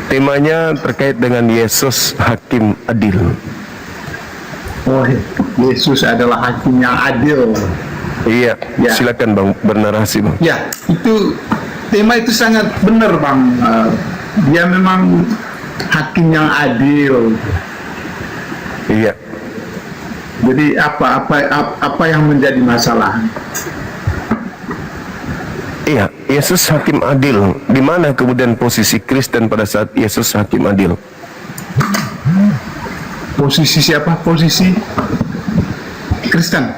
Temanya terkait dengan Yesus Hakim Adil. Oh, Yesus adalah hakim yang adil. Iya, Ya. silakan Bang bernarasi Bang. Ya, itu tema itu sangat benar Bang. Dia memang hakim yang adil. Iya. Jadi apa yang menjadi masalah? Iya, Yesus Hakim Adil. Di mana kemudian posisi Kristen pada saat Yesus Hakim Adil? Posisi siapa? Posisi Kristen.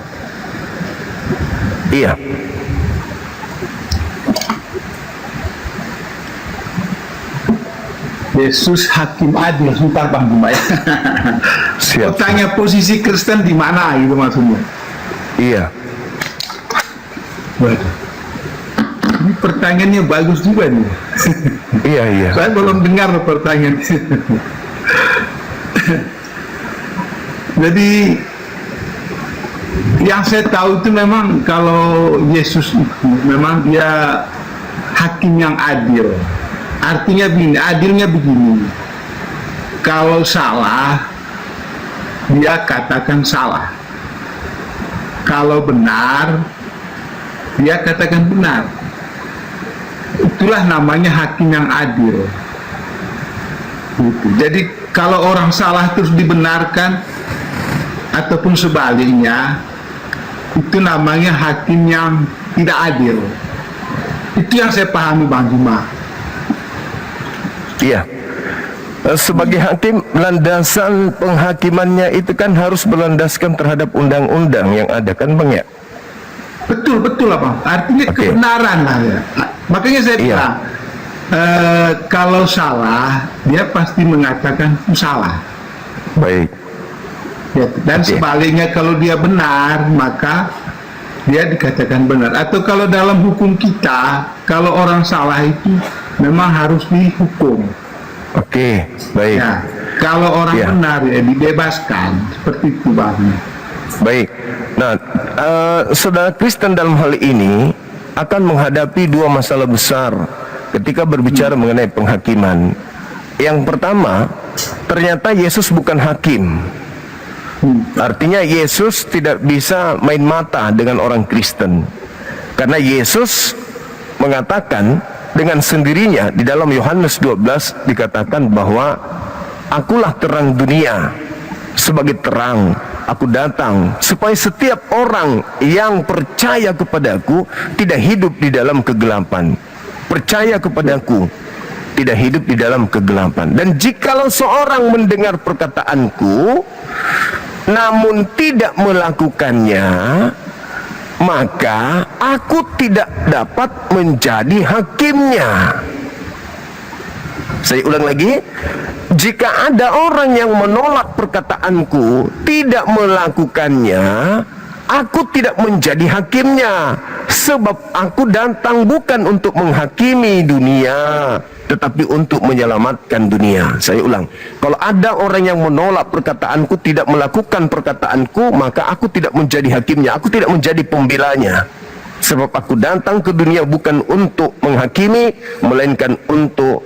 Iya. Yesus Hakim Adil. Sebentar Bang Jumai. Siap. Tanya posisi Kristen di mana gitu maksudnya? Iya. Waduh. Ini pertanyaannya bagus juga nih. Iya, iya. Saya belum dengar pertanyaan. Jadi yang saya tahu itu memang kalau Yesus itu memang dia hakim yang adil. Artinya begini, adilnya begini. Kalau salah, dia katakan salah. Kalau benar, dia katakan benar. Itulah namanya hakim yang adil. Gitu. Jadi kalau orang salah terus dibenarkan ataupun sebaliknya, itu namanya hakim yang tidak adil. Itu yang saya pahami Bang Juma. Iya. Sebagai hakim, landasan penghakimannya itu kan harus berlandaskan terhadap undang-undang yang ada kan Bang ya? Betul lah Bang. Artinya kebenaran lah ya. Makanya saya bilang, kalau salah, dia pasti mengatakan salah. Baik. Ya, dan sebaliknya kalau dia benar, maka dia dikatakan benar. Atau kalau dalam hukum kita, kalau orang salah itu memang harus dihukum. Oke, baik. Ya, kalau orang benar ya dibebaskan. Seperti itu Bang. Baik. Nah, saudara Kristen dalam hal ini akan menghadapi dua masalah besar ketika berbicara mengenai penghakiman. Yang pertama, ternyata Yesus bukan hakim. Artinya Yesus tidak bisa main mata dengan orang Kristen. Karena Yesus mengatakan dengan sendirinya di dalam Yohanes 12 dikatakan bahwa akulah terang dunia. Sebagai terang aku datang supaya setiap orang yang percaya kepadaku tidak hidup di dalam kegelapan. Percaya kepadaku tidak hidup di dalam kegelapan. Dan jikalau seorang mendengar perkataanku namun tidak melakukannya, maka aku tidak dapat menjadi hakimnya. Saya ulang lagi, jika ada orang yang menolak perkataanku, tidak melakukannya, aku tidak menjadi hakimnya. Sebab aku datang bukan untuk menghakimi dunia, tetapi untuk menyelamatkan dunia. Saya ulang, kalau ada orang yang menolak perkataanku, tidak melakukan perkataanku, maka aku tidak menjadi hakimnya, aku tidak menjadi pembelanya. Sebab aku datang ke dunia bukan untuk menghakimi, melainkan untuk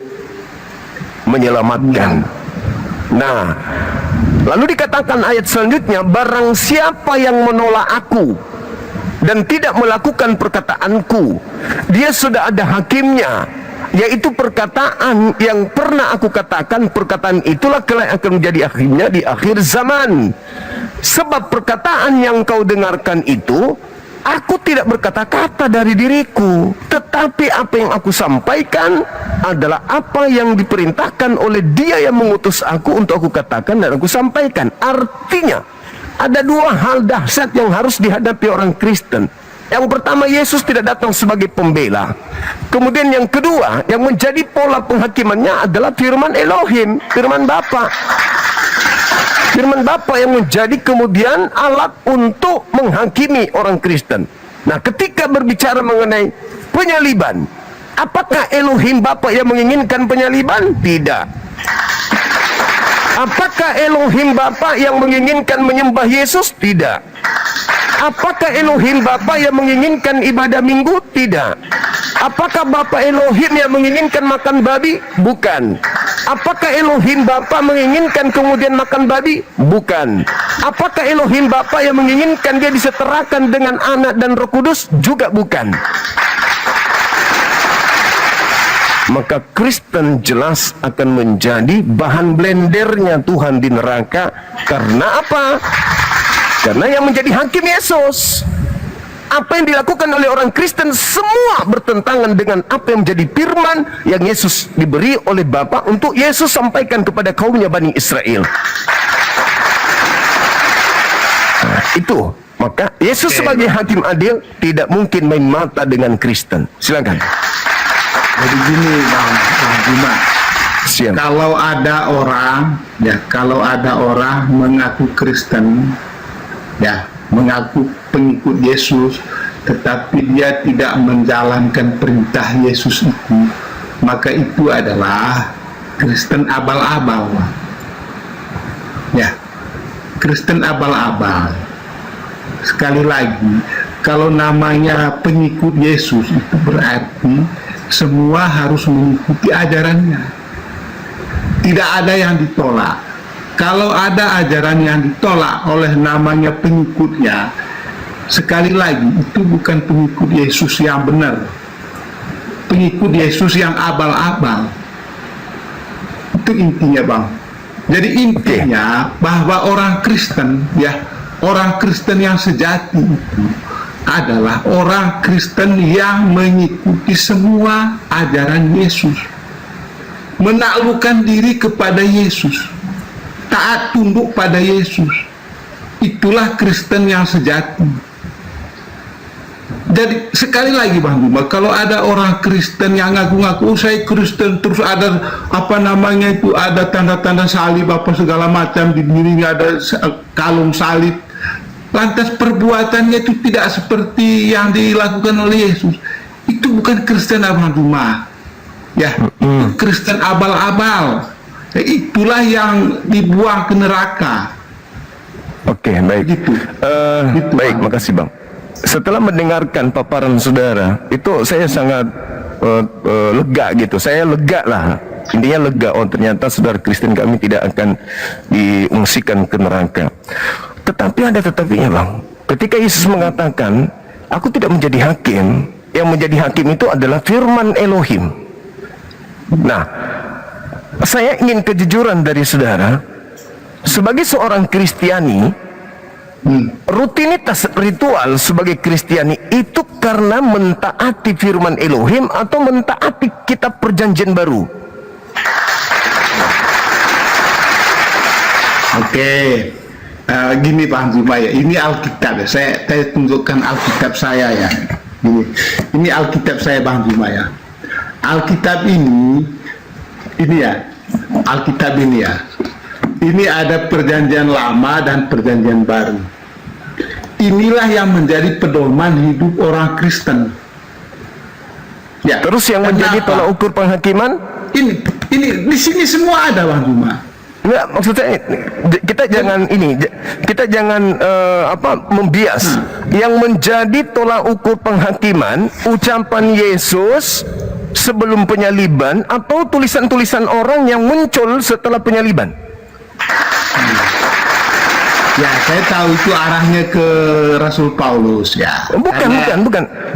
menyelamatkan. Nah, lalu dikatakan ayat selanjutnya, barang siapa yang menolak aku dan tidak melakukan perkataanku, dia sudah ada hakimnya, yaitu perkataan yang pernah aku katakan. Perkataan itulah kelak akan menjadi hakimnya di akhir zaman. Sebab perkataan yang kau dengarkan itu, aku tidak berkata-kata dari diriku, tetapi apa yang aku sampaikan adalah apa yang diperintahkan oleh Dia yang mengutus aku untuk aku katakan dan aku sampaikan. Artinya, ada dua hal dahsyat yang harus dihadapi orang Kristen. Yang pertama, Yesus tidak datang sebagai pembela. Kemudian yang kedua, yang menjadi pola penghakimannya adalah firman Elohim, firman Bapa. Firman Bapa yang menjadi kemudian alat untuk menghakimi orang Kristen. Nah, ketika berbicara mengenai penyaliban, apakah Elohim Bapa yang menginginkan penyaliban? Tidak. Apakah Elohim Bapa yang menginginkan menyembah Yesus? Tidak. Apakah Elohim Bapa yang menginginkan ibadah minggu? Tidak. Apakah Bapa Elohim yang menginginkan makan babi? Bukan. Apakah Elohim Bapa menginginkan kemudian makan babi? Bukan. Apakah Elohim Bapa yang menginginkan dia disetarakan dengan Anak dan Roh Kudus? Juga bukan. Maka Kristen jelas akan menjadi bahan blendernya Tuhan di neraka. Karena apa? Karena yang menjadi hakim Yesus. Apa yang dilakukan oleh orang Kristen semua bertentangan dengan apa yang menjadi firman yang Yesus diberi oleh Bapa untuk Yesus sampaikan kepada kaumnya Bani Israel. Nah, itu. Maka Yesus sebagai hakim adil tidak mungkin main mata dengan Kristen. Silakan. Jadi gini Bang Juma, Siap. kalau ada orang mengaku Kristen, ya, mengaku pengikut Yesus, tetapi dia tidak menjalankan perintah Yesus itu, maka itu adalah Kristen abal-abal. Ya, Kristen abal-abal. Sekali lagi, kalau namanya pengikut Yesus itu berarti semua harus mengikuti ajarannya. Tidak ada yang ditolak. Kalau ada ajaran yang ditolak oleh namanya pengikutnya, sekali lagi itu bukan pengikut Yesus yang benar. Pengikut Yesus yang abal-abal. Itu intinya Bang. Jadi intinya bahwa orang Kristen, ya, orang Kristen yang sejati itu adalah orang Kristen yang mengikuti semua ajaran Yesus, menaklukkan diri kepada Yesus, taat tunduk pada Yesus. Itulah Kristen yang sejati. Jadi sekali lagi Bang Juma, kalau ada orang Kristen yang ngaku-ngaku saya Kristen, terus ada ada tanda-tanda salib apa segala macam di dirinya, ada kalung salib, lantas perbuatannya itu tidak seperti yang dilakukan oleh Yesus, itu bukan Kristen Bang Juma. Ya, itu Kristen abal-abal. Ya, itulah yang dibuang ke neraka. Oke, baik. Gitu. Baik, makasih Bang. Setelah mendengarkan paparan saudara, itu saya sangat lega gitu. Saya lega lah. Intinya lega, oh ternyata saudara Kristen kami tidak akan diungsikan ke neraka. Tetapi ada tetapinya Bang. Ketika Yesus mengatakan, aku tidak menjadi hakim, yang menjadi hakim itu adalah firman Elohim. Nah, saya ingin kejujuran dari saudara. Sebagai seorang Kristiani, rutinitas ritual sebagai Kristiani itu karena mentaati firman Elohim atau mentaati kitab perjanjian baru? Oke. Gini Pak Juma ya, ini Alkitab ya. Saya tunjukkan Alkitab saya ya. Ini Alkitab saya Bang Juma ya. Alkitab ini ya, Alkitab ini ya. Ini ada perjanjian lama dan perjanjian baru. Inilah yang menjadi pedoman hidup orang Kristen. Ya. Terus yang menjadi tolak ukur penghakiman? Ini di sini semua ada Bang Juma. Enggak, maksud saya kita jangan membias. Yang menjadi tolak ukur penghakiman ucapan Yesus sebelum penyaliban atau tulisan-tulisan orang yang muncul setelah penyaliban. Ya, saya tahu itu arahnya ke Rasul Paulus ya. Bukan.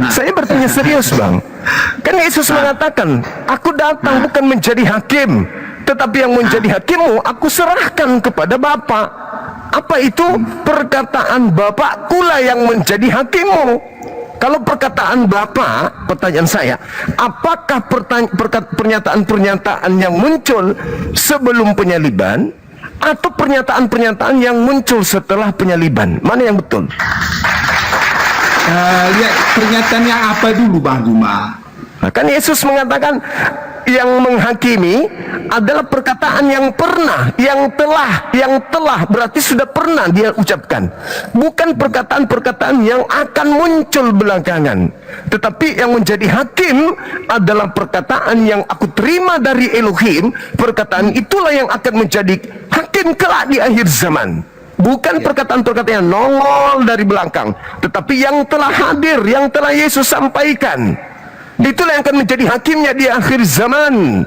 Saya bertanya serius Bang. Kan Yesus mengatakan, aku datang bukan menjadi hakim, tetapi yang menjadi hakimmu aku serahkan kepada Bapa. Apa itu? Perkataan Bapakkulah yang menjadi hakimmu. Kalau perkataan Bapa, pertanyaan saya, apakah pernyataan-pernyataan yang muncul sebelum penyaliban atau pernyataan-pernyataan yang muncul setelah penyaliban? Mana yang betul? Lihat pernyataan yang apa dulu Bang Juma? Nah, kan Yesus mengatakan yang menghakimi adalah perkataan yang pernah, yang telah berarti sudah pernah dia ucapkan. Bukan perkataan-perkataan yang akan muncul belakangan. Tetapi yang menjadi hakim adalah perkataan yang aku terima dari Elohim. Perkataan itulah yang akan menjadi hakim kelak di akhir zaman. Bukan perkataan-perkataan yang nongol dari belakang, tetapi yang telah hadir, yang telah Yesus sampaikan. Itulah yang akan menjadi hakimnya di akhir zaman.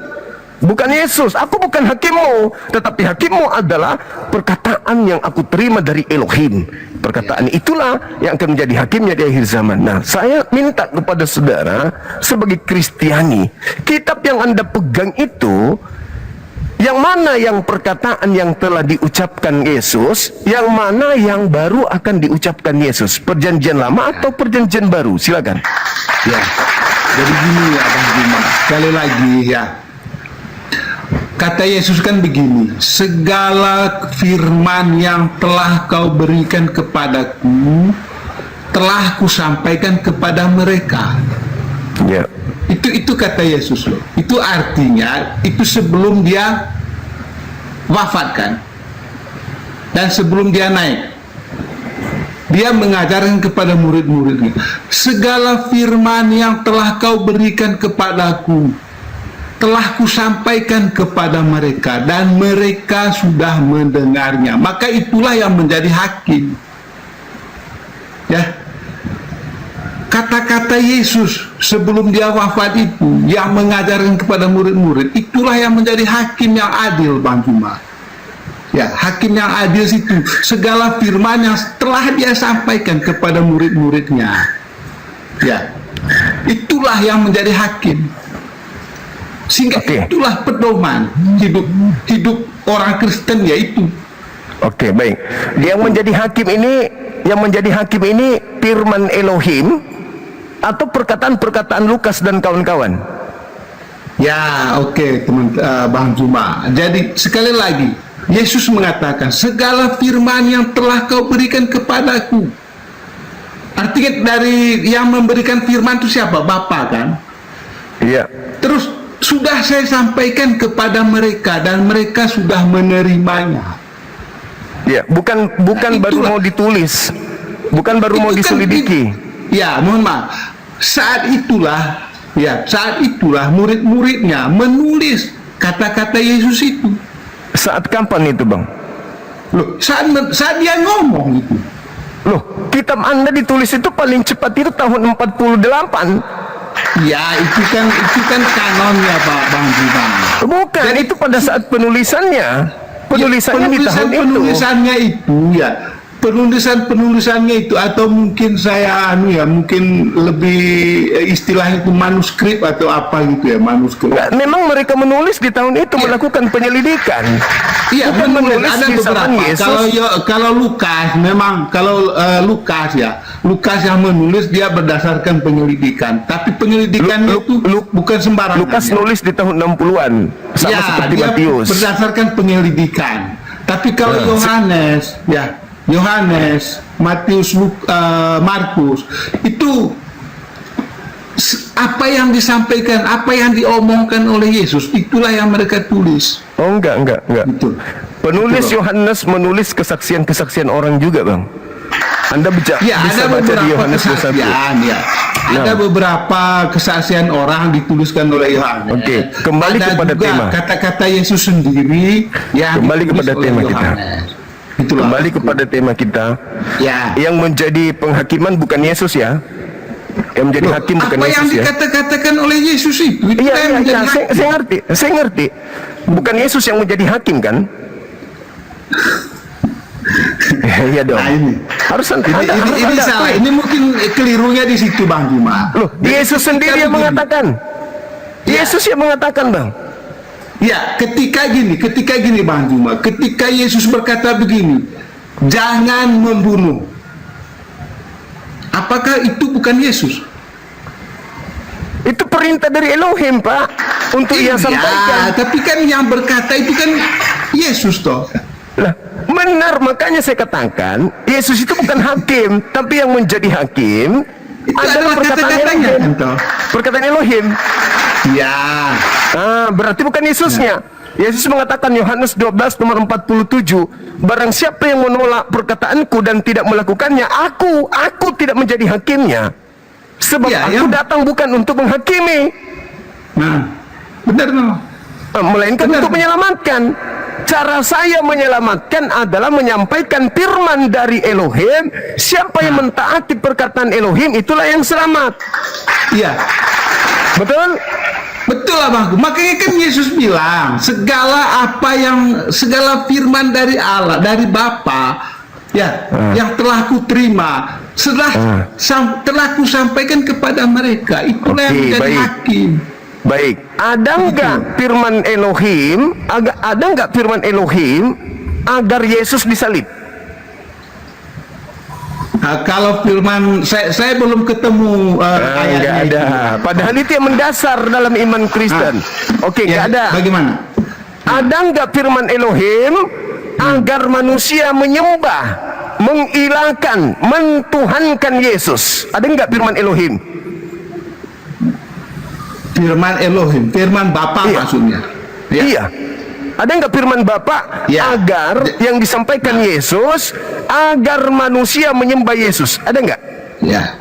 bukan Yesus. Aku bukan hakimmu, tetapi hakimmu adalah perkataan yang aku terima dari Elohim. Perkataan itulah yang akan menjadi hakimnya di akhir zaman. Nah, saya minta kepada saudara sebagai Kristiani, kitab yang Anda pegang itu, yang mana yang perkataan yang telah diucapkan Yesus, yang mana yang baru akan diucapkan Yesus? Perjanjian lama atau perjanjian baru? Silakan. Ya, jadi gini ya Bang Bima, sekali lagi ya. Kata Yesus kan begini, segala firman yang telah kau berikan kepadaku, telah kusampaikan kepada mereka. Ya. Itu kata Yesus loh. Itu artinya itu sebelum dia wafat kan, dan sebelum dia naik, dia mengajarkan kepada murid-muridnya, segala firman yang telah kau berikan kepadaku telah kusampaikan kepada mereka, dan mereka sudah mendengarnya. Maka itulah yang menjadi hakim. Ya, kata-kata Yesus sebelum dia wafat itu yang mengajarkan kepada murid-murid, itulah yang menjadi hakim yang adil, Bang Juma. Ya, hakim yang adil itu segala firman yang telah dia sampaikan kepada murid-muridnya. Ya, itulah yang menjadi hakim. Sehingga itulah pedoman hidup orang Kristen, yaitu. Oke, baik. Yang menjadi hakim ini firman Elohim atau perkataan-perkataan Lukas dan kawan-kawan? Ya, oke, Bang Juma. Jadi sekali lagi, Yesus mengatakan segala firman yang telah kau berikan kepadaku. Artinya dari yang memberikan firman itu siapa? Bapa kan? Iya. Terus sudah saya sampaikan kepada mereka dan mereka sudah menerimanya. Ya, bukan baru mau ditulis, bukan baru mau diselidiki. Ya, mohon maaf. Saat itulah murid-muridnya menulis kata-kata Yesus itu. Saat kapan itu, Bang? Loh, saat dia ngomong itu. Loh, kitab Anda ditulis itu paling cepat itu tahun 48. Ya, itu kan kanonnya, Pak Bang Bima. Bukan, jadi, itu pada saat penulisannya di tahun itu. Penulisannya itu ya, penulisannya itu, atau mungkin saya mungkin lebih istilahnya itu manuskrip atau apa gitu ya, manuskrip. Nggak, memang mereka menulis di tahun itu, melakukan penyelidikan. Iya, menulis ada beberapa. Kalau Lukas memang Lukas yang menulis dia berdasarkan penyelidikan, tapi penyelidikannya itu bukan sembarangan. Lukas nulis di tahun 60-an sama seperti Matius. Berdasarkan penyelidikan. Tapi kalau Yohanes, Matius, Markus, itu apa yang disampaikan, apa yang diomongkan oleh Yesus, itulah yang mereka tulis. Oh, enggak. Betul. Penulis Yohanes menulis kesaksian-kesaksian orang juga, Bang. Anda bisa baca di Yohanes 21. Ya. Ada beberapa kesaksian orang dituliskan oleh Yohanes. Oke, kembali kepada tema. Kata-kata Yesus sendiri yang kembali kepada tema kita. Itulah. Kembali kepada tema kita. Ya. Yang menjadi penghakiman bukan Yesus ya. Yang menjadi hakim bukan apa Yesus yang ya. dikata-katakan oleh Yesus itu. Iya, saya ngerti. Bukan Yesus yang menjadi hakim kan? Iya dong. Nah, ini Harus ini salah. Ini mungkin kelirunya di situ, Bang Juma. Loh, Yesus sendiri yang mengatakan. Yesus yang mengatakan, Bang. Ya, ketika gini Bang Juma, ketika Yesus berkata begini, jangan membunuh. Apakah itu bukan Yesus? Itu perintah dari Elohim, Pak, untuk ia sampaikan. Tapi kan yang berkata itu kan Yesus toh. Lah, benar, makanya saya katakan Yesus itu bukan hakim, tapi yang menjadi hakim itu adalah perkataan Elohim. Perkataan Elohim. Ya. Berarti bukan Yesusnya. Yesus mengatakan Yohanes 12 nomor 47, barang siapa yang menolak perkataanku dan tidak melakukannya, aku tidak menjadi hakimnya. Sebab aku datang bukan untuk menghakimi. Nah, benar no. Melainkan untuk menyelamatkan. Cara saya menyelamatkan adalah menyampaikan firman dari Elohim. Siapa yang mentaati perkataan Elohim, itulah yang selamat. Iya. Betul? Betul abangku. Makanya kan Yesus bilang segala firman dari Allah, dari Bapa, ya, yang telah ku terima, telah ku sampaikan kepada mereka. Itulah yang menjadi hakim. Baik, ada nggak firman Elohim? Ada nggak firman Elohim agar Yesus disalib? Nah, kalau firman saya belum ketemu ayatnya. Nggak ada. Padahal itu yang mendasar dalam iman Kristen. Oke, nggak ada. Bagaimana? Ada nggak firman Elohim agar manusia menyembah, mengilahkan, mentuhankan Yesus? Ada nggak firman Elohim? Firman Elohim, firman Bapa maksudnya. Ya. Iya. Ada nggak firman Bapa agar yang disampaikan Yesus agar manusia menyembah Yesus? Ada nggak? Ya.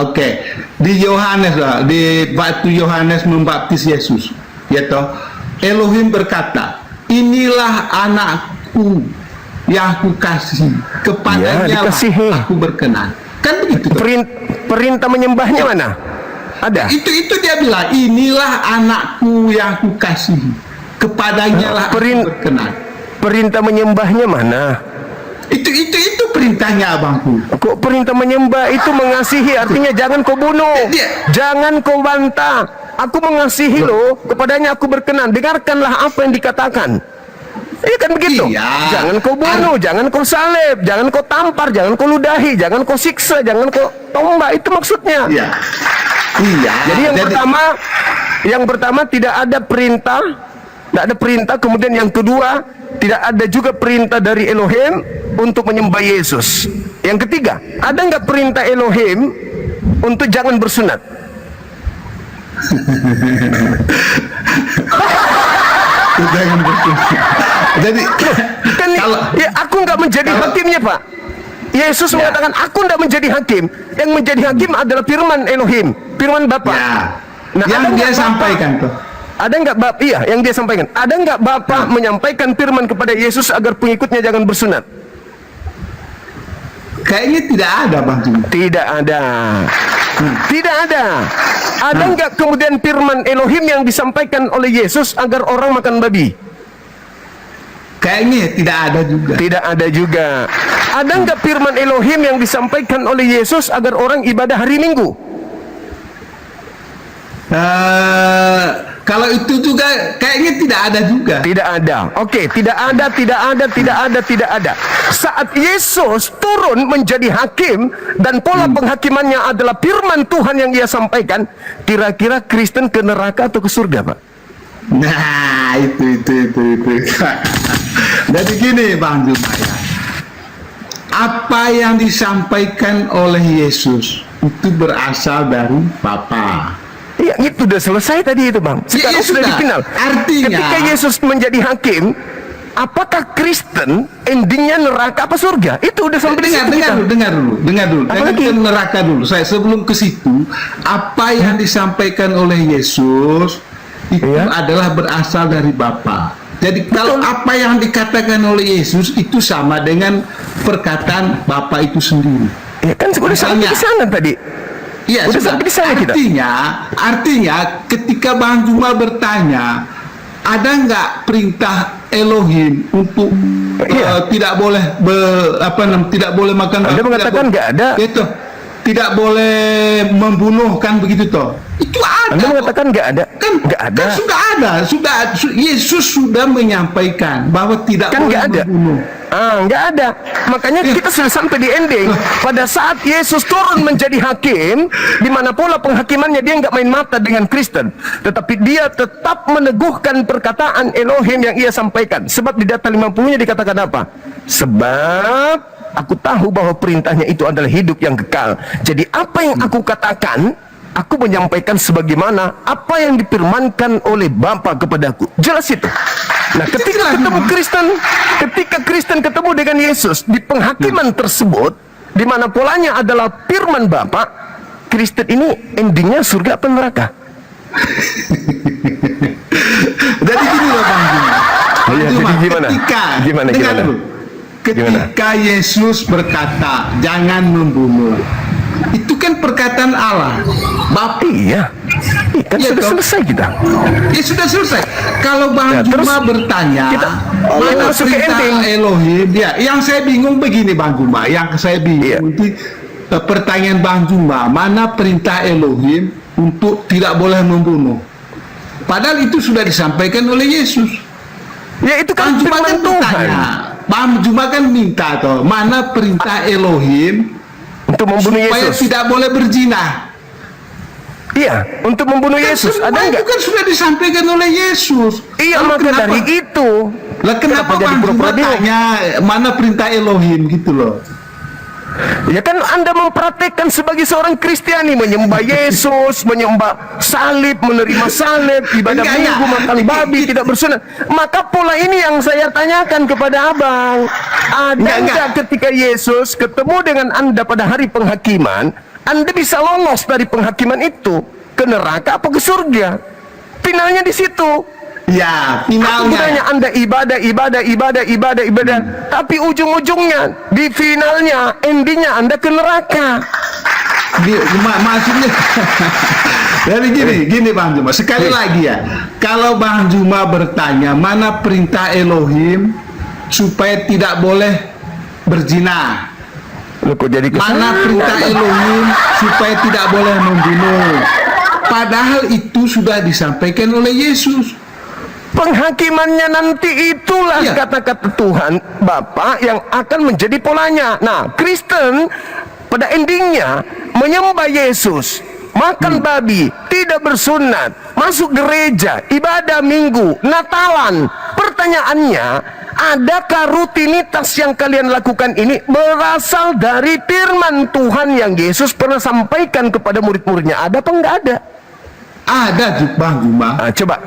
Oke. Di Yohanes lah, di waktu Yohanes membaptis Yesus, ya toh, Elohim berkata, inilah anakku yang aku kasih, kepadanya aku berkenan. Kan begitu toh? Perintah menyembahnya mana? Ada. Itu dia bilang, inilah anakku yang aku kasih, kepadanya lah aku berkenan. Perintah menyembahnya mana? Itu perintahnya abangku. Kok perintah menyembah itu mengasihi, artinya jangan kau bunuh, jangan kau bantah. Aku mengasihi lo, kepadanya aku berkenan. Dengarkanlah apa yang dikatakan. Iya kan begitu? Iya. Jangan kau bunuh, jangan kau salib, jangan kau tampar, jangan kau ludahi, jangan kau siksa, jangan kau tombak. Itu maksudnya. Iya. Iya. Jadi yang pertama tidak ada perintah, tidak ada perintah. Kemudian yang kedua, tidak ada juga perintah dari Elohim untuk menyembah Yesus. Yang ketiga, ada nggak perintah Elohim untuk jangan bersunat? Jangan bersunat. Jadi kan ya, aku nggak menjadi hakimnya, Pak. Yesus mengatakan aku tidak menjadi hakim. Yang menjadi hakim adalah firman Elohim, firman Bapa. Nah, yang dia sampaikan tuh. Ada nggak Bapak? Iya, yang dia sampaikan. Ada nggak Bapak menyampaikan firman kepada Yesus agar pengikutnya jangan bersunat? Kayaknya tidak ada, Bang. Tidak ada. Tidak ada. Ada nggak kemudian firman Elohim yang disampaikan oleh Yesus agar orang makan babi? Kayaknya tidak ada juga. Tidak ada juga. Ada nggak firman Elohim yang disampaikan oleh Yesus agar orang ibadah hari Minggu? Kalau itu juga kayaknya tidak ada juga. Tidak ada. Oke, tidak ada, tidak ada, tidak ada, tidak ada. Saat Yesus turun menjadi hakim dan pola penghakimannya adalah firman Tuhan yang ia sampaikan, kira-kira Kristen ke neraka atau ke surga, Pak? Nah, itu. Jadi gini, Bang Jumaya. Apa yang disampaikan oleh Yesus itu berasal dari Bapa. Iya, itu sudah selesai tadi itu, Bang. Sekarang sudah dikenal. Artinya, ketika Yesus menjadi hakim, apakah Kristen endingnya neraka apa surga? Itu udah sampai dengar dulu. Jangan ke neraka dulu. Saya sebelum ke situ, apa yang disampaikan oleh Yesus itu adalah berasal dari Bapa. Jadi kalau apa yang dikatakan oleh Yesus itu sama dengan perkataan Bapa itu sendiri. Ya kan sudah sampai di sana tadi. Iya, sudah sampai di sana kita. Artinya ketika Bang Juma bertanya, ada nggak perintah Elohim untuk tidak boleh tidak boleh makan? Anda mengatakan nggak ada. Itu tidak boleh membunuh, kan begitu toh? Itu ada. Anda mengatakan nggak ada. Kan nggak ada. Kan sudah ada. Yesus sudah menyampaikan bahwa tidak kan boleh membunuh. Nggak ada. Makanya kita sudah sampai di ending. Pada saat Yesus turun menjadi hakim, di mana pola penghakimannya dia nggak main mata dengan Kristen, tetapi dia tetap meneguhkan perkataan Elohim yang ia sampaikan. Sebab di data 50-nya dikatakan apa? Sebab aku tahu bahwa perintahnya itu adalah hidup yang kekal. Jadi apa yang aku katakan, aku menyampaikan sebagaimana apa yang difirmankan oleh Bapa kepadaku. Jelas itu. Nah, ketika Kristen ketemu dengan Yesus di penghakiman tersebut, di mana polanya adalah firman Bapa, Kristen ini endingnya surga apa neraka? Jadi gini loh, Bang Juma. Jadi gimana? Ketika Yesus berkata, jangan membunuh. Itu kan perkataan Allah. Iya. Kan Iya, sudah toh. selesai kita. Ya sudah selesai. Kalau Bang Ya, terus Juma bertanya, mana masuk ke perintah ending. Elohim? Ya, yang saya bingung begini Bang Juma, yang saya Iya. bingung itu pertanyaan Bang Juma, mana perintah Elohim untuk tidak boleh membunuh? Padahal itu sudah disampaikan oleh Yesus. Ya itu kan Bang Juma firman kan Tuhan. bertanya, Bang Juma kan minta toh, mana perintah Elohim Untuk membunuh supaya Yesus. tidak boleh berzina? Iya, untuk membunuh Yesus. Ada Semua itu enggak? kan sudah disampaikan oleh Yesus. Iya, Lalu maka kenapa- dari itu. Lah kenapa jadi Bang Juma pura-pura bingung? tanya mana perintah Elohim gitu loh? Ya kan Anda mempraktekkan sebagai seorang Kristiani, menyembah Yesus, menyembah salib, menerima salib, ibadah Enggak, minggu, enggak. makan babi, tidak bersunat. Maka pola ini yang saya tanyakan kepada Abang. Ada Enggak. enggak ketika Yesus ketemu dengan Anda pada hari penghakiman, Anda bisa lolos dari penghakiman itu ke neraka apa ke surga? Finalnya di situ. Ya, Apa finalnya. gunanya Anda ibadah, tapi ujung-ujungnya di finalnya, endingnya Anda ke neraka. Maksudnya jadi gini Bang Juma, sekali lagi ya, kalau Bang Juma bertanya mana perintah Elohim supaya tidak boleh berzina, Loh, kok jadi kesana? mana perintah Elohim supaya tidak boleh membunuh, padahal itu sudah disampaikan oleh Yesus. Penghakimannya nanti itulah Iya. kata-kata Tuhan Bapa yang akan menjadi polanya. Nah, Kristen pada endingnya menyembah Yesus, makan babi, tidak bersunat, masuk gereja, ibadah minggu, Natalan. Pertanyaannya, adakah rutinitas yang kalian lakukan ini berasal dari firman Tuhan yang Yesus pernah sampaikan kepada murid-muridnya? Ada apa enggak ada? Ada Bang Juma. Nah, coba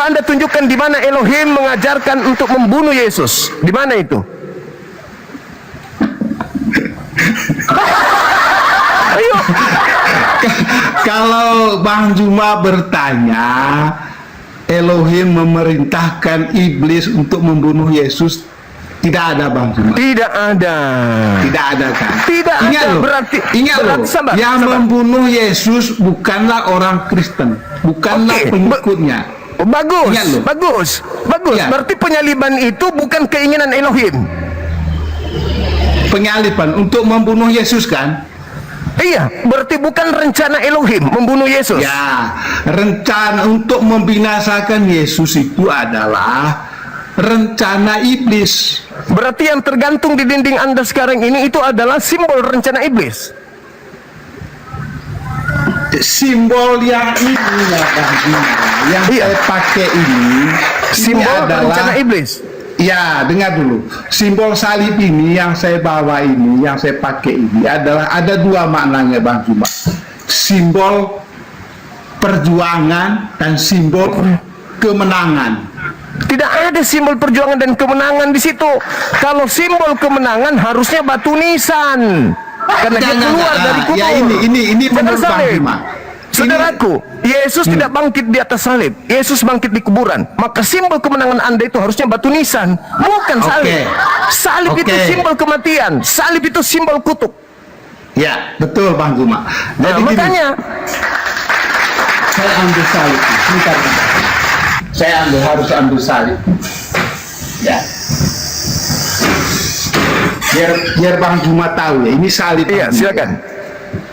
Anda tunjukkan di mana Elohim mengajarkan untuk membunuh Yesus. Di mana itu? Ayo. Kalau Bang Juma bertanya, Elohim memerintahkan iblis untuk membunuh Yesus, tidak ada Bang Juma. Tidak ada. Tidak ada kan? Tidak Ingat ada. loh, ingat loh, sabar, yang sabar. membunuh Yesus bukanlah orang Kristen, bukanlah Oke, pengikutnya. Oh, bagus, Ingat loh. bagus. Ya. Berarti penyaliban itu bukan keinginan Elohim. Penyaliban untuk membunuh Yesus kan? Iya, berarti bukan rencana Elohim membunuh Yesus. Ya, rencana untuk membinasakan Yesus itu adalah rencana iblis. Berarti yang tergantung di dinding Anda sekarang ini itu adalah simbol rencana iblis. Simbol yang ini ya Bang Juma, yang Iya. saya pakai ini Simbol rencana iblis. Ya, dengar dulu. Simbol salib ini yang saya bawa ini, yang saya pakai ini adalah ada dua maknanya Bang Juma. Simbol perjuangan dan simbol kemenangan. Tidak ada simbol perjuangan dan kemenangan di situ. Kalau simbol kemenangan harusnya batu nisan. Karena dia keluar dari kubur. Ya ini Jangan menurut Bang salib. Juma. Saudaraku, Yesus tidak bangkit di atas salib. Yesus bangkit di kuburan. Maka simbol kemenangan Anda itu harusnya batu nisan, bukan salib. Oke. Salib itu Oke. simbol kematian. Salib itu simbol kutuk. Ya, betul Bang Juma. Nah, Jadi gini, makanya saya ambil salib. Bentar. Saya harus ambil salib. Ya. Biar Bang Juma tahu ya, ini salib. iya, Bang Juma. silakan.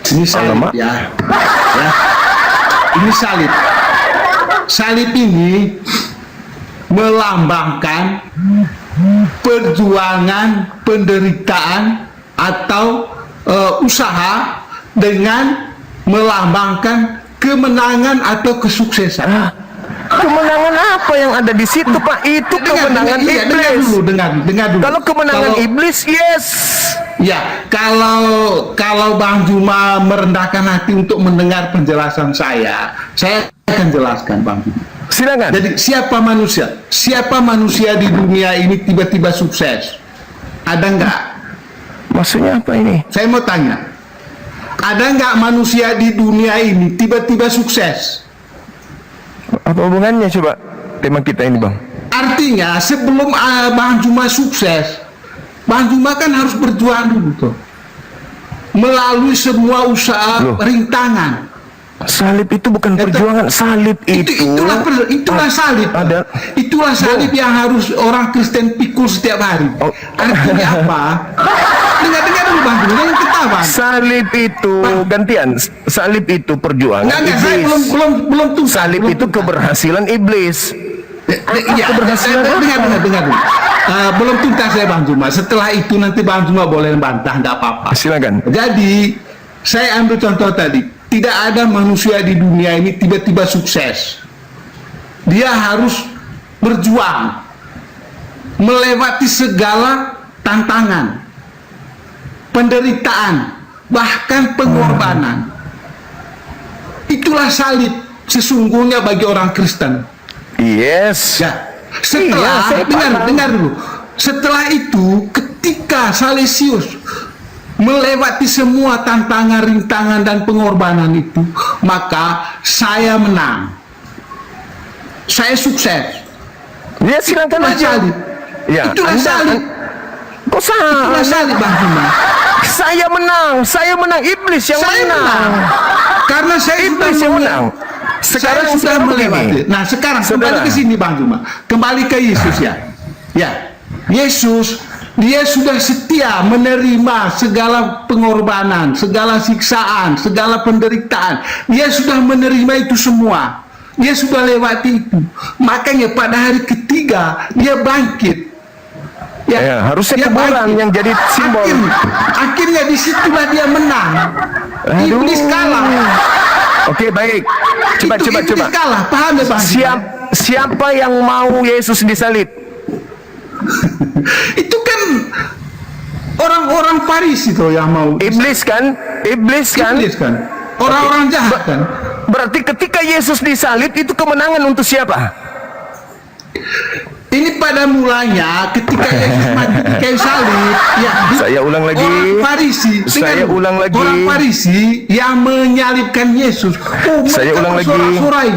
Ini salib Alamak. ya. Ya. Ini salib. Salib ini melambangkan perjuangan, penderitaan atau usaha dengan melambangkan kemenangan atau kesuksesan. Kemenangan apa yang ada di situ, Pak? Itu kemenangan Iya, iblis. dengar dulu. Kalau kemenangan Kalau- iblis, yes. Ya, kalau Bang Juma merendahkan hati untuk mendengar penjelasan saya akan jelaskan Bang Juma. Silakan. Jadi siapa manusia? Siapa manusia di dunia ini tiba-tiba sukses? Ada nggak? Maksudnya apa ini? Saya mau tanya. Ada nggak manusia di dunia ini tiba-tiba sukses? Apa hubungannya coba tema kita ini, Bang? Artinya sebelum Bang Juma sukses, Bang Juma kan harus berjuang dulu tuh. Melalui semua usaha Loh. rintangan. Salib itu bukan perjuangan. Salib itulah salib. Ada. Itulah salib yang harus orang Kristen pikul setiap hari. Oh. Artinya apa? Dengar dulu Bang, jangan ketawa. Salib itu gantian. Salib itu perjuangan Enggak, saya iblis. belum tuntas. Salib belum itu tuntas. keberhasilan iblis. Iya, dengar. Belum tuntas saya Bang Juma. Setelah itu nanti Bang Juma boleh bantah, nggak apa-apa. Silakan. Jadi saya ambil contoh tadi. Tidak ada manusia di dunia ini tiba-tiba sukses. Dia harus berjuang, melewati segala tantangan, penderitaan, bahkan pengorbanan. Itulah salib sesungguhnya bagi orang Kristen. Yes. Ya. Setelah Iya, dengar dulu. Setelah itu ketika Salesius melewati semua tantangan, rintangan dan pengorbanan itu, maka saya menang. Saya sukses. Ya silakan Itulah aja. salib. Ya, Itulah salib. Kok Itulah salib Bang Juma. Saya menang, iblis yang Saya menang. menang. Karena saya Iblis yang menang. Sekarang sudah melewati. Nah, sekarang kembali ke sini Bang Juma. Kembali ke Yesus ya. Ya. Yesus dia sudah setia menerima segala pengorbanan, segala siksaan, segala penderitaan. Dia sudah menerima itu semua. Dia sudah lewati itu. Makanya pada hari ketiga dia bangkit. Ya, harusnya dia kuburan bangkit. yang jadi simbol. Akhirnya disitulah dia menang. Iblis kalah. Oke, baik. Coba. Iblis kalah. Paham ya Bang? Siapa yang mau Yesus disalib? Itu kan orang-orang Farisi itu yang mau. Iblis kan? Orang-orang jahat kan. Berarti ketika Yesus disalib itu kemenangan untuk siapa? Ini pada mulanya ketika Yesus mati di kayu salib, ya. Saya ulang lagi. Orang Farisi. Saya ulang lagi. Orang Farisi yang menyalibkan Yesus. Saya ulang lagi. Bersorak-sorai.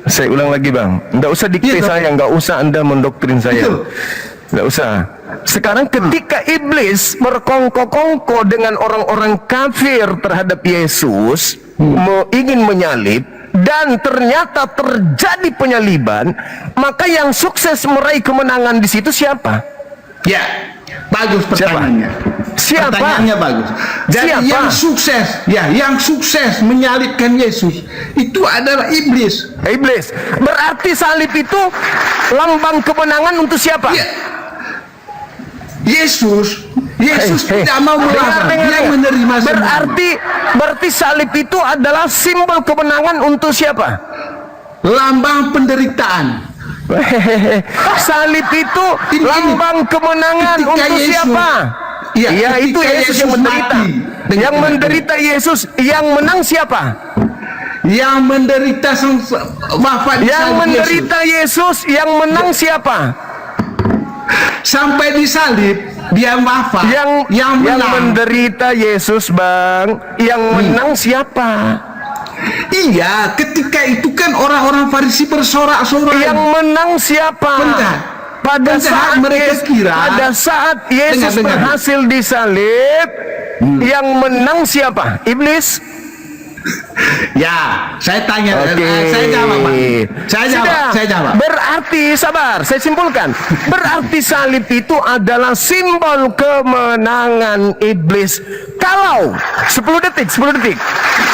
Saya ulang lagi Bang. Nggak usah dikte Iya, saya, nggak usah Anda mendoktrin saya. Betul. Nggak usah. Sekarang ketika iblis berkongko-kongko dengan orang-orang kafir terhadap Yesus, ingin menyalib, dan ternyata terjadi penyaliban, maka yang sukses meraih kemenangan di situ siapa? Ya, bagus pertanyaannya. Siapa? Pertanyaannya bagus. Jadi Siapa? yang sukses menyalibkan Yesus itu adalah iblis. Iblis. Berarti salib itu lambang kemenangan untuk siapa? Ya. Yesus tidak mau melawan, dia menerima semua. Berarti salib itu adalah simbol kemenangan untuk siapa? Lambang penderitaan. Salib itu lambang kemenangan Ketika untuk Yesus- siapa? Iya, Ya, itu ketika Yesus yang Yesus menderita. mati. Yang menderita Yesus, yang menang siapa? Yang menderita wafat di Yang salib menderita Yesus, yang menang siapa? sampai disalib dia wafat. Yang menang. menderita Yesus, Bang. Yang menang siapa? Iya, ketika itu kan orang-orang Farisi bersorak-sorai. Yang menang siapa? Pada saat Yesus Dengar. berhasil disalib, yang menang siapa? Iblis. Ya, saya tanya, Oke. saya jawab, Pak. Sudah. Saya jawab. Berarti, sabar, saya simpulkan. Berarti salib itu adalah simbol kemenangan iblis. Kalau 10 detik.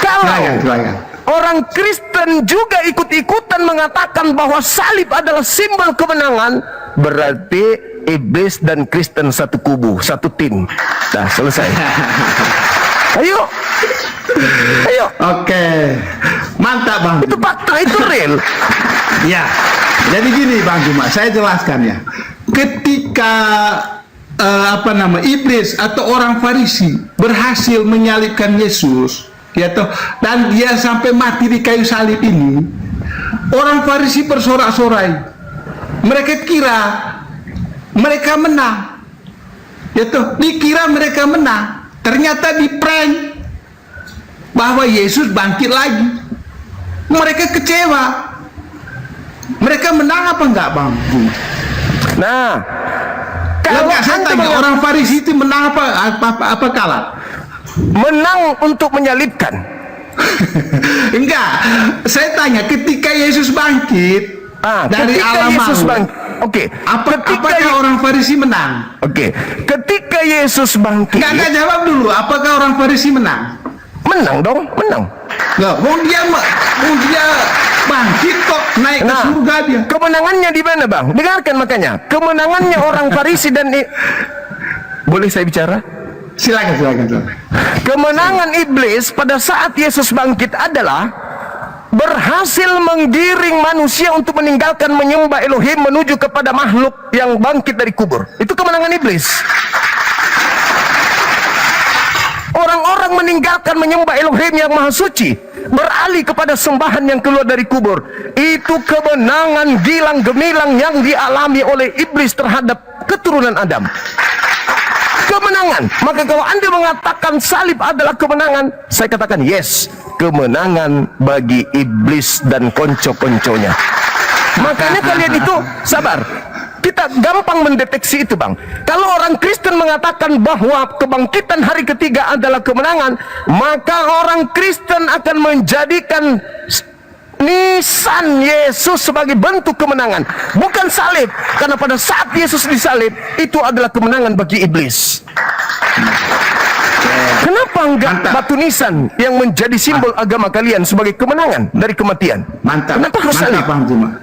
Kalau Silakan. orang Kristen juga ikut-ikutan mengatakan bahwa salib adalah simbol kemenangan, berarti iblis dan Kristen satu kubu, satu tim. Dah selesai. Ayo. Oke, mantap Bang. Itu fakta, itu real. Ya, jadi gini Bang Juma, saya jelaskan ya. Ketika iblis atau orang Farisi berhasil menyalibkan Yesus, ya toh, dan dia sampai mati di kayu salib ini, orang Farisi bersorak-sorai. Mereka kira mereka menang, ya toh, dikira mereka menang. Ternyata di prank bahwa Yesus bangkit lagi. Mereka kecewa. Mereka menang apa enggak, Bang? Nah, Kalau saya tanya, orang Farisi itu menang apa kalah? menang untuk menyalibkan. Enggak, saya tanya ketika Yesus bangkit dari ketika alam Yesus maut, bangkit. Oke. apakah orang Farisi menang? Oke. Ketika Yesus bangkit. Enggak jawab dulu. Apakah orang Farisi menang? Menang dong, menang. Enggak, dia bangkit kok naik ke surga dia. Kemenangannya di mana, Bang? Dengarkan makanya. Kemenangannya orang Farisi dan boleh saya bicara? Silakan. Kemenangan iblis pada saat Yesus bangkit adalah berhasil menggiring manusia untuk meninggalkan menyembah Elohim menuju kepada makhluk yang bangkit dari kubur. Itu kemenangan iblis. Orang-orang meninggalkan menyembah Elohim yang maha suci, beralih kepada sembahan yang keluar dari kubur. Itu kemenangan gilang gemilang yang dialami oleh iblis terhadap keturunan Adam. Kemenangan. Maka kalau Anda mengatakan salib adalah kemenangan, saya katakan yes, kemenangan bagi iblis dan konco-konconya. Makanya kalian itu sabar. Kita gampang mendeteksi itu, Bang. Kalau orang Kristen mengatakan bahwa kebangkitan hari ketiga adalah kemenangan, maka orang Kristen akan menjadikan nisan Yesus sebagai bentuk kemenangan, bukan salib. Karena pada saat Yesus disalib, itu adalah kemenangan bagi iblis. Kenapa enggak batu nisan yang menjadi simbol agama kalian sebagai kemenangan dari kematian? Mantap. Kenapa harus salib? Bang Juma.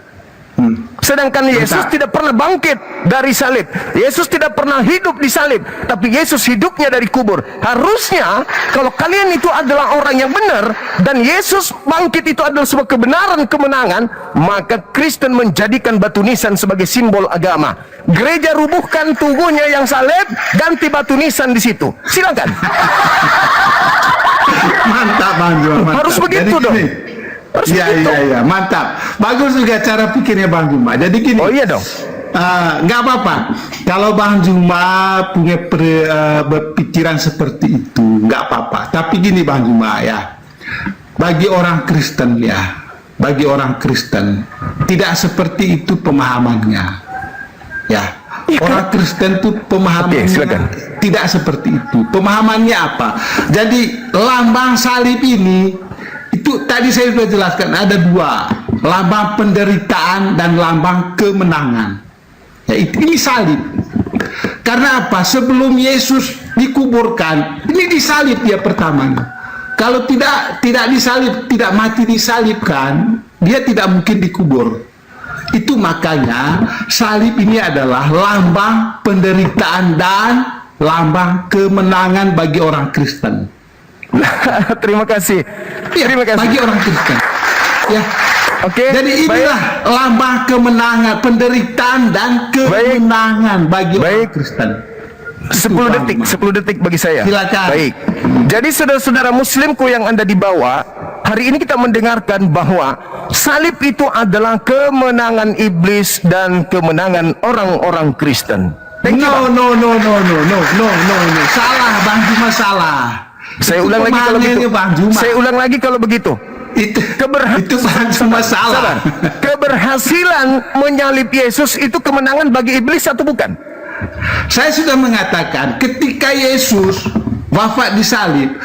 Sedangkan Yesus tidak pernah bangkit dari salib. Yesus tidak pernah hidup di salib, tapi Yesus hidupnya dari kubur. Harusnya kalau kalian itu adalah orang yang benar dan Yesus bangkit itu adalah sebuah kebenaran kemenangan, maka Kristen menjadikan batu nisan sebagai simbol agama. Gereja rubuhkan tubuhnya yang salib, ganti batu nisan di situ. Silakan. Mantap Bang Juma, mantap. Harus begitu dong. Iya, mantap. Bagus juga cara pikirnya Bang Juma. Jadi gini. Oh iya dong. Nggak apa-apa. Kalau Bang Juma punya berpikiran seperti itu, nggak apa-apa. Tapi gini Bang Juma ya, bagi orang Kristen ya, bagi orang Kristen tidak seperti itu pemahamannya. Ya, orang Kristen tuh pemahamannya tidak seperti itu. Pemahamannya apa? Jadi lambang salib ini itu tadi saya sudah jelaskan ada dua, lambang penderitaan dan lambang kemenangan. Ya, ini salib. Karena apa? Sebelum Yesus dikuburkan, ini disalib dia pertamanya. Kalau tidak disalib, tidak mati disalibkan, dia tidak mungkin dikubur. Itu makanya salib ini adalah lambang penderitaan dan lambang kemenangan bagi orang Kristen. Terima kasih. Terima kasih. Bagi orang Kristen. Ya. Oke. Jadi inilah lambang kemenangan, penderitaan dan kemenangan bagi orang Kristen. 10 detik bagi saya. Silakan. Baik. Jadi saudara-saudara muslimku yang Anda dibawa, hari ini kita mendengarkan bahwa salib itu adalah kemenangan iblis dan kemenangan orang-orang Kristen. No. Salah, Bang Juma salah. Saya ulang lagi kalau begitu. Saya ulang lagi kalau begitu. Itu Bang Juma salah. Keberhasilan menyalib Yesus itu kemenangan bagi iblis atau bukan? Saya sudah mengatakan ketika Yesus wafat disalib,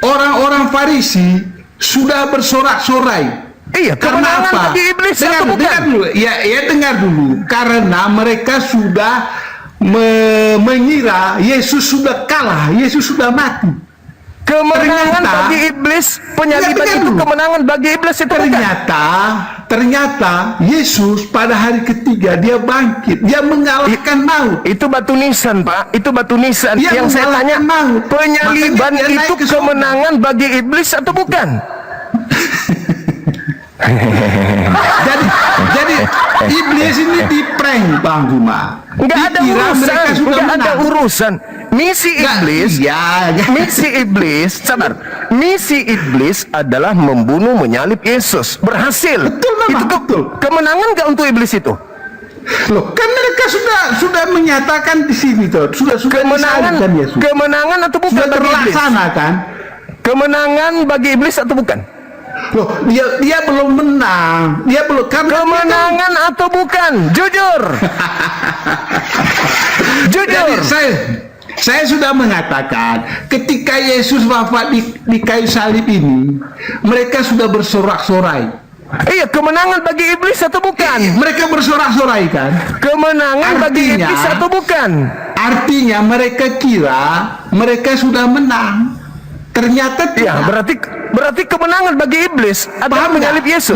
orang-orang Farisi sudah bersorak-sorai. Iya, kemenangan bagi iblis atau bukan? Dengar dulu. Ya dengar dulu. Karena mereka sudah mengira Yesus sudah kalah, Yesus sudah mati. Kemenangan bagi iblis, penyaliban itu kemenangan bagi iblis itu ternyata Yesus pada hari ketiga dia bangkit, dia mengalahkan maut. Itu batu nisan, Pak. Itu batu nisan. Dia yang saya tanya, maut. penyaliban itu kemenangan bagi iblis atau bukan? jadi iblis ini diprank Bang Juma. Enggak ada urusan. Misi iblis adalah membunuh, menyalib Yesus. Berhasil. Betul. Kemenangan enggak untuk iblis itu? Loh, kan mereka sudah menyatakan di sini tuh, sudah kemenangan atau bukan? Sudah terlaksana kan? Kemenangan bagi iblis atau bukan? Loh, dia belum menang. Dia belum. Kemenangan atau bukan? Jujur. Jadi Saya sudah mengatakan ketika Yesus wafat di kayu salib ini, mereka sudah bersorak-sorai. Iya, kemenangan bagi iblis atau bukan? Mereka bersorak-sorai kan? Kemenangan bagi iblis atau bukan? Artinya mereka kira mereka sudah menang. Ternyata Ya, tidak. berarti kemenangan bagi iblis adalah Paham menyalib nggak? Yesus.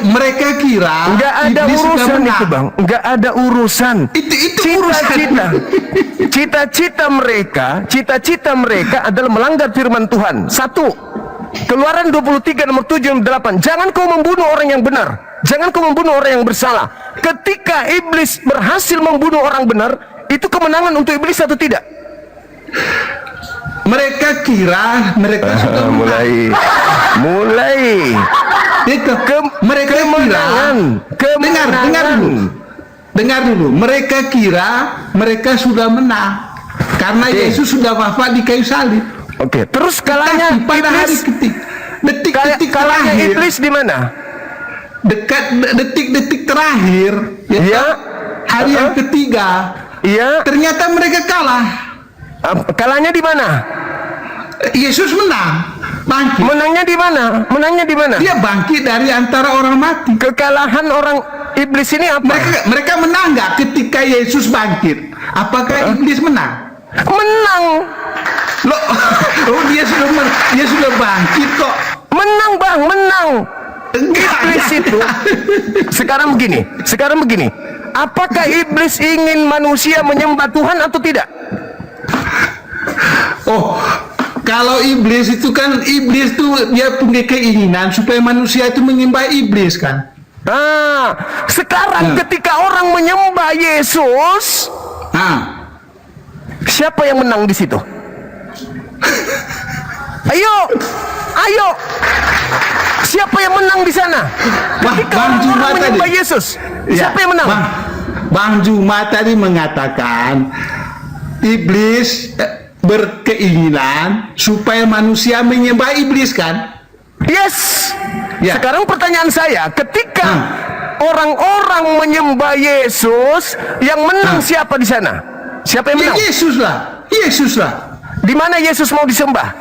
Mereka kira Nggak ada iblis sudah urusan menang. itu, Bang. Nggak ada urusan. Itu urusan. Cita-cita mereka adalah melanggar firman Tuhan. 1. Keluaran 23 nomor 7 dan 8. Jangan kau membunuh orang yang benar. Jangan kau membunuh orang yang bersalah. Ketika iblis berhasil membunuh orang benar, itu kemenangan untuk iblis atau tidak? Mereka kira mereka sudah menang. Mulai. Itu mereka kemenangan. kira dengar dulu. Mereka kira mereka sudah menang karena Yesus sudah wafat di kayu salib. Oke, terus kalahnya Tapi pada hari iblis, detik-detik kalahnya terakhir, iblis di mana? detik-detik terakhir, Ya. hari yang ketiga, Iya. ternyata mereka kalah. Kalahnya di mana? Yesus menang, bangkit. Menangnya di mana? Menangnya di mana? Dia bangkit dari antara orang mati. Kekalahan orang iblis ini apa? Mereka menang nggak ketika Yesus bangkit? Apakah iblis menang? Menang. Loh, dia sudah bangkit kok. Menang, Bang, menang. Enggak, Iblis itu sekarang begini. Apakah iblis ingin manusia menyembah Tuhan atau tidak? Oh, kalau iblis itu kan dia punya keinginan supaya manusia itu menyembah iblis kan. Nah, sekarang ketika orang menyembah Yesus, Nah, siapa yang menang di situ? Ayo. Siapa yang menang di sana? Ketika Bang Juma orang menyembah tadi. Yesus, siapa yang menang? Bang Juma tadi mengatakan iblis berkeinginan supaya manusia menyembah iblis kan? Yes. Ya. Sekarang pertanyaan saya, ketika orang-orang menyembah Yesus, yang menang siapa di sana? Siapa yang Ya, menang? Yesus lah. Di mana Yesus mau disembah?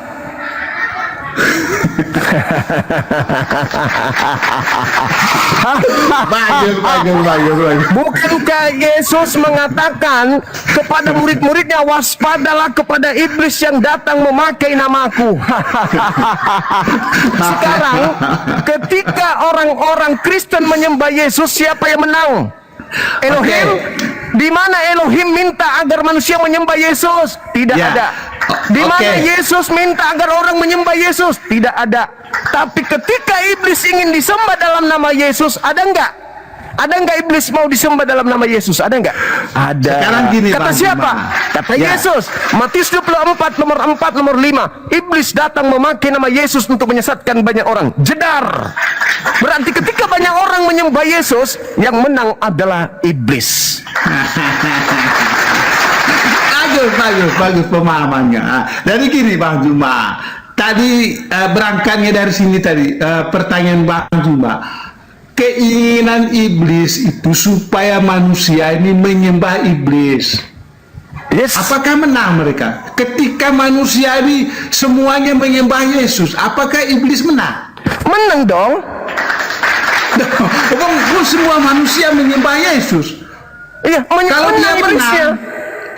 Bagus. Bukankah Yesus mengatakan kepada murid-muridnya, waspadalah kepada iblis yang datang memakai namaku. Sekarang ketika orang-orang Kristen menyembah Yesus, siapa yang menang? Elohim? Di mana Elohim minta agar manusia menyembah Yesus? Tidak ada. Di mana Yesus minta agar orang menyembah Yesus? Tidak ada. Tapi ketika iblis ingin disembah dalam nama Yesus, ada enggak? Ada enggak iblis mau disembah dalam nama Yesus? Ada enggak? Ada. Sekarang gini, kata Bang siapa? Juma. Kata Ya. Yesus. Matius 24 nomor 4 nomor 5. Iblis datang memakai nama Yesus untuk menyesatkan banyak orang. Jedar. Berarti ketika banyak orang menyembah Yesus, yang menang adalah iblis. Bagus pemahamannya. Dari gini Bang Juma, tadi berangkatnya dari sini tadi pertanyaan Bang Juma, keinginan iblis itu supaya manusia ini menyembah iblis. Yes. Apakah menang mereka? Ketika manusia ini semuanya menyembah Yesus, apakah iblis menang? Menang dong. Semua manusia menyembah Yesus. Iya, Kalau dia iblisnya. menang,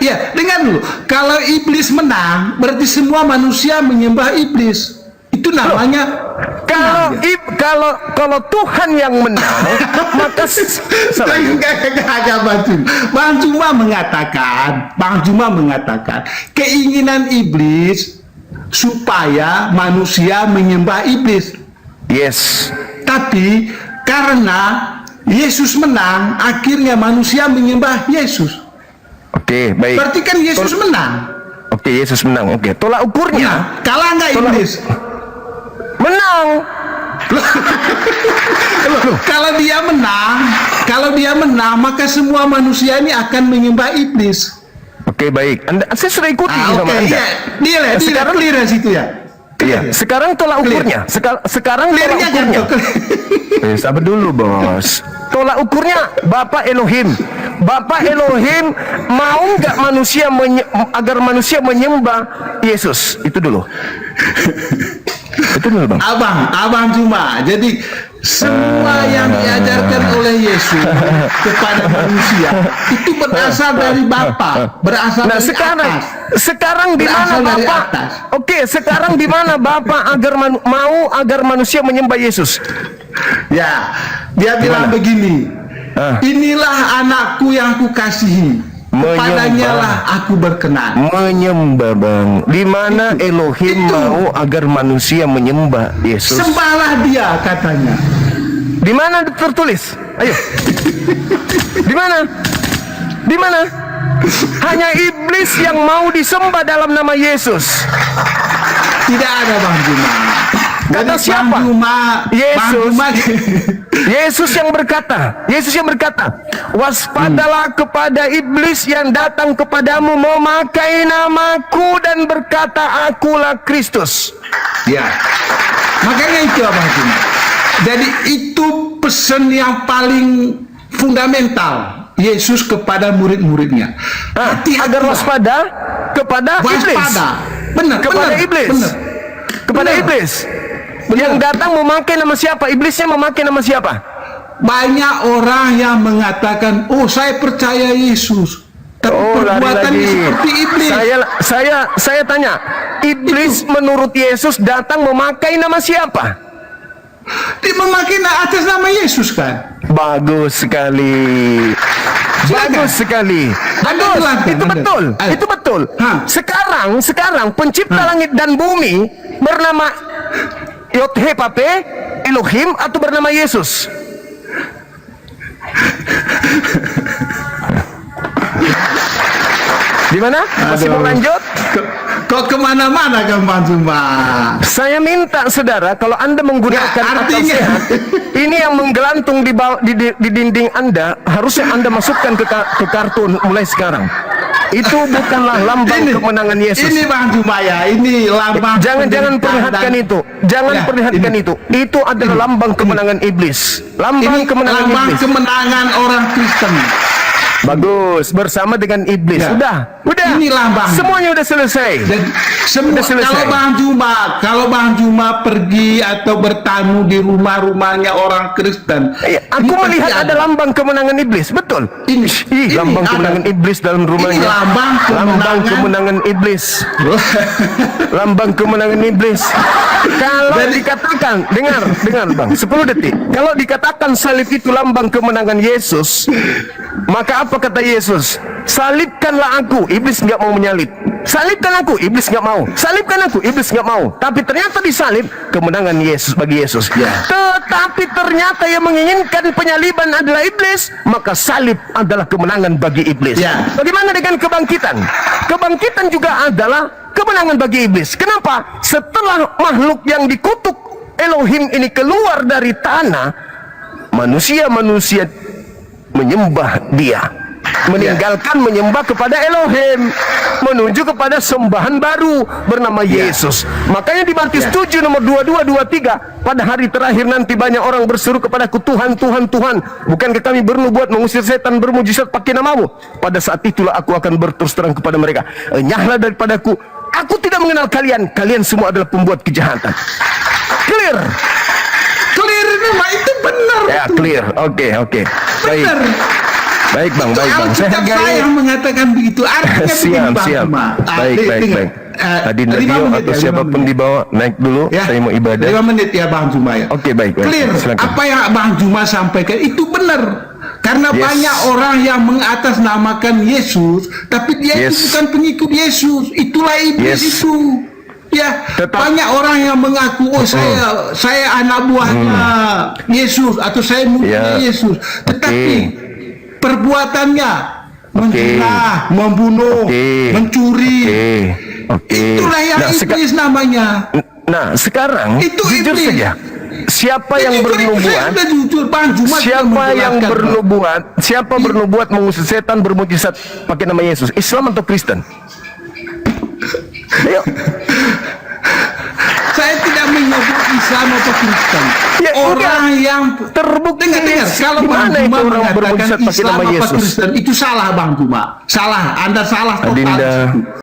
ya dengar dulu. Kalau iblis menang, berarti semua manusia menyembah iblis. Itu namanya Kalau Tuhan yang menang, maka Bang Juma mengatakan keinginan iblis supaya manusia menyembah iblis. yes. Tapi karena Yesus menang, akhirnya manusia menyembah Yesus. Oke, baik. Berarti kan Yesus menang. Oke, Yesus menang. Oke, tolak ukurnya. Nah, kalah nggak iblis? Menang. Kalau dia menang, maka semua manusia ini akan menyembah iblis. Oke, baik. Saya sudah ikuti sama Anda. Iya. Dia Sekarang- clear di situ ya. Iya. Sekarang tolak ukurnya. Sekarang tolak Clearnya kan ukurnya. tuh. Sabar dulu, Bos. Tolak ukurnya Bapak Elohim. Bapak Elohim mau nggak agar manusia menyembah Yesus? Itu dulu. Itu dulu, Bang. Abang cuma. Jadi semua yang diajarkan oleh Yesus kepada manusia itu berasal dari Bapa, berasal Nah, dari atas. sekarang di mana Berasal dari Bapak? atas. Oke, sekarang di mana Bapak mau agar manusia menyembah Yesus? Ya, dia bilang begini. Inilah anakku yang kukasihi. Kepadanya lah aku berkenan. Menyembah, Bang. Di mana Elohim Itu. mau agar manusia menyembah Yesus? Sembahlah dia katanya. Di mana tertulis? Ayo. Di mana? Di mana? Hanya iblis yang mau disembah dalam nama Yesus. Tidak ada Bang Juma. Kata Jadi siapa? Bang Juma, Yesus. Bang Juma, Yesus yang berkata, waspadalah kepada iblis yang datang kepadamu memakai namaku dan berkata, akulah Kristus. ya. Makanya itu Bang Juma. Jadi itu pesan yang paling fundamental Yesus kepada murid-muridnya. Agar waspada kepada iblis. Waspada. Benar, Kepada benar, iblis. benar. Kepada Benar. iblis. Benar. Yang datang memakai nama siapa? Iblisnya memakai nama siapa? Banyak orang yang mengatakan, oh saya percaya Yesus, tapi perbuatannya seperti iblis. Saya tanya, iblis menurut Yesus datang memakai nama siapa? Dia memakai atas nama Yesus kan? Bagus sekali. Bagus sekali. Bagus. jelaskan, Itu Anda. betul. Itu betul. Sekarang pencipta langit dan bumi bernama Yod-He-Vav-He, Elohim atau bernama Yesus? Di mana? Masih mau lanjut? Kok kemana-mana kan Bang Juma? Saya minta saudara, kalau Anda menggunakan Ya, akal artinya- sehat, ini yang menggelantung di dinding Anda, harusnya Anda masukkan ke kartun mulai sekarang. Itu bukanlah lambang kemenangan Yesus. Ini Bang Juma ya, ini lambang. Jangan perlihatkan dan- itu. Jangan Ya, perlihatkan ini. itu. Itu adalah lambang kemenangan iblis. Lambang Ini kemenangan lambang iblis. kemenangan orang Kristen. Bagus, bersama dengan iblis. Ya. Udah. Ini lambang. Semuanya udah selesai. Dan semua Udah selesai. kalau Bang Juma pergi atau bertamu di rumah-rumahnya orang Kristen, Aku ini melihat pasti ada lambang kemenangan iblis, betul. Ini Lambang ada. kemenangan iblis dalam rumahnya. Ini lambang kemenangan iblis. Lambang kemenangan iblis. Kalau dikatakan, dengar Bang, 10 detik. Kalau dikatakan salib itu lambang kemenangan Yesus, maka apa kata Yesus? Salibkanlah aku, iblis nggak mau menyalib. Salibkan aku, iblis nggak mau. Salibkan aku, iblis nggak mau. Tapi ternyata disalib, kemenangan Yesus bagi Yesus. Ya. Tetapi ternyata yang menginginkan penyaliban adalah iblis, maka salib adalah kemenangan bagi iblis. Ya. Bagaimana dengan kebangkitan? Kebangkitan juga adalah kemenangan bagi iblis. Kenapa? Setelah makhluk yang dikutuk Elohim ini keluar dari tanah, manusia menyembah dia, meninggalkan menyembah kepada Elohim, menuju kepada sembahan baru bernama Yesus. Makanya di Matius 7 nomor 22-23, pada hari terakhir nanti banyak orang berseru kepadaku, Tuhan, Tuhan, Tuhan, bukankah kami bernubuat mengusir setan, bermujizat pakai namamu? Pada saat itulah aku akan berterus terang kepada mereka, enyahlah daripadaku, aku tidak mengenal kalian, kalian semua adalah pembuat kejahatan. Clear? Clear memang itu benar. Ya, clear. Oke. Baik. Benar. Baik Bang. Saya Alkitab hargai. yang mengatakan begitu. Artinya begini, Bang Siap. Juma. Baik. Tadi Nadio atau siapapun di bawah naik dulu. Ya, Saya mau ibadah. 5 menit ya Bang Juma ya. Oke, baik. Clear. Silakan. Apa yang Bang Juma sampaikan itu benar. Karena Yes. banyak orang yang mengatasnamakan Yesus, tapi dia Yes. itu bukan pengikut Yesus. Itulah iblis Yes. itu. Ya, banyak orang yang mengaku, oh saya anak buahnya Yesus atau saya muridnya Yesus, tetapi perbuatannya menzina, membunuh, mencuri. Itulah yang iblis namanya. Nah, sekarang Itu jujur iblis. saja. Siapa yang Jujur, bernubuat? saya sudah jujur, Bang Juma sudah menjelaskan. Siapa bernubuat mengusir setan, bermujizat pakai nama Yesus? Islam atau Kristen? Ayo. Saya tidak menyebut Islam atau Kristen. Ya, Orang yang terbukti. dengar, kalau Bang Gimana itu Juma orang mengatakan bermujizat pakai Islam nama apa Yesus? Kristen, itu salah Bang Juma. Salah, Anda salah total. Adinda, di situ.